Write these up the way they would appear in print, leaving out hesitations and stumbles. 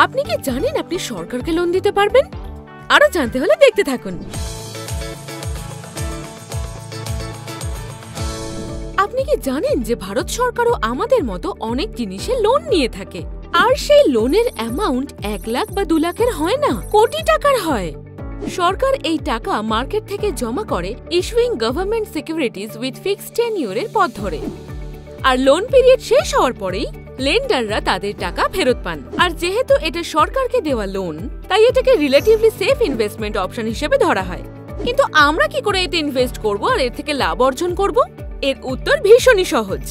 আপনি কি জানেন আপনি সরকারকে লোন দিতে পারবেন? আরো জানতে হলে দেখতে থাকুন। আপনি কি জানেন যে ভারত সরকারও আমাদের মতো অনেক জিনিসে লোন নিয়ে থাকে, আর সেই লোনের অ্যামাউন্ট 1 লাখ বা 2 লাখের হয় না, কোটি টাকার হয়। সরকার এই টাকা মার্কেট থেকে জমা করে issuing government securities with fixed টেনিউরের পথ ধরে, আর লোন পিরিয়ড শেষ হওয়ার পরেই লেন্ডাররা তাদের টাকা ফেরত পান। আর যেহেতু এটা সরকারকে দেওয়া লোন, তাই এটাকে রিলেটিভলি সেফ ইনভেস্টমেন্ট অপশন হিসেবে ধরা হয়। কিন্তু আমরা কি করে এতে ইনভেস্ট করব আর এর থেকে লাভ অর্জন করব? এর উত্তর ভীষণই সহজ,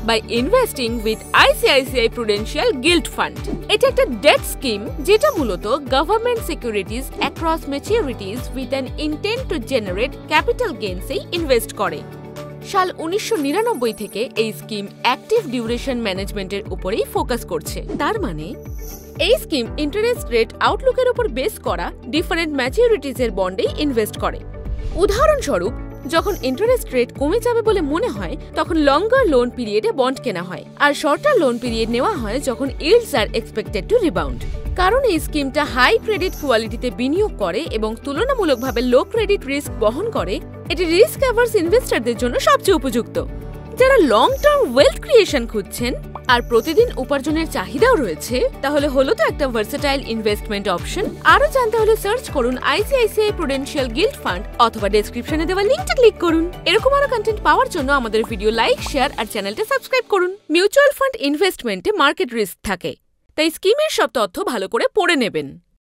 by investing with ICICI Prudential gilt fund. এটা একটা ডেট স্কিম যেটা মূলত government securities across maturities with an intent to generate capital গেইনসেই ইনভেস্ট করে। সাল 1999 থেকে এই স্কিম অ্যাক্টিভ ডিউরেশন ম্যানেজমেন্টের উপরেই ফোকাস করছে। তার মানে এই স্কিম ইন্টারেস্ট রেট আউটলুকের উপর বেস করা ডিফারেন্ট ম্যাচুরিটিজের বন্ডেই ইনভেস্ট করে। উদাহরণস্বরূপ, যখন ইন্টারেস্ট রেট কমে যাবে বলে মনে হয় তখন লঙ্গার লোন পিরিয়ডে বন্ড কেনা হয়, আর শর্টার লোন পিরিয়ড নেওয়া হয় যখন yields are expected to rebound. কারণ এই স্কিমটা হাই ক্রেডিট কোয়ালিটিতে বিনিয়োগ করে এবং তুলনামূলকভাবে লো ক্রেডিট রিস্ক বহন করে, এটি রিস্ক অ্যাভার্স ইনভেস্টরদের জন্য সবচেয়ে উপযুক্ত। যারা লং টার্ম ওয়েলথ ক্রিয়েশন খুঁজছেন আর প্রতিদিন উপার্জনের চাহিদাও রয়েছে, তাহলে হলো তো একটা ভার্সেটাইল ইনভেস্টমেন্ট অপশন। আরো জানতে হলে সার্চ করুন আইসিআইসিআই প্রুডেন্সিয়াল গিল্ড ফান্ড অথবা ডেসক্রিপশনে দেওয়া লিঙ্কটা ক্লিক করুন। এরকম আরো কন্টেন্ট পাওয়ার জন্য আমাদের ভিডিও লাইক, শেয়ার আর চ্যানেলটা সাবস্ক্রাইব করুন। মিউচুয়াল ফান্ড ইনভেস্টমেন্টে মার্কেট রিস্ক থাকে, তাই স্কিমের সব তথ্য ভালো করে পড়ে নেবেন।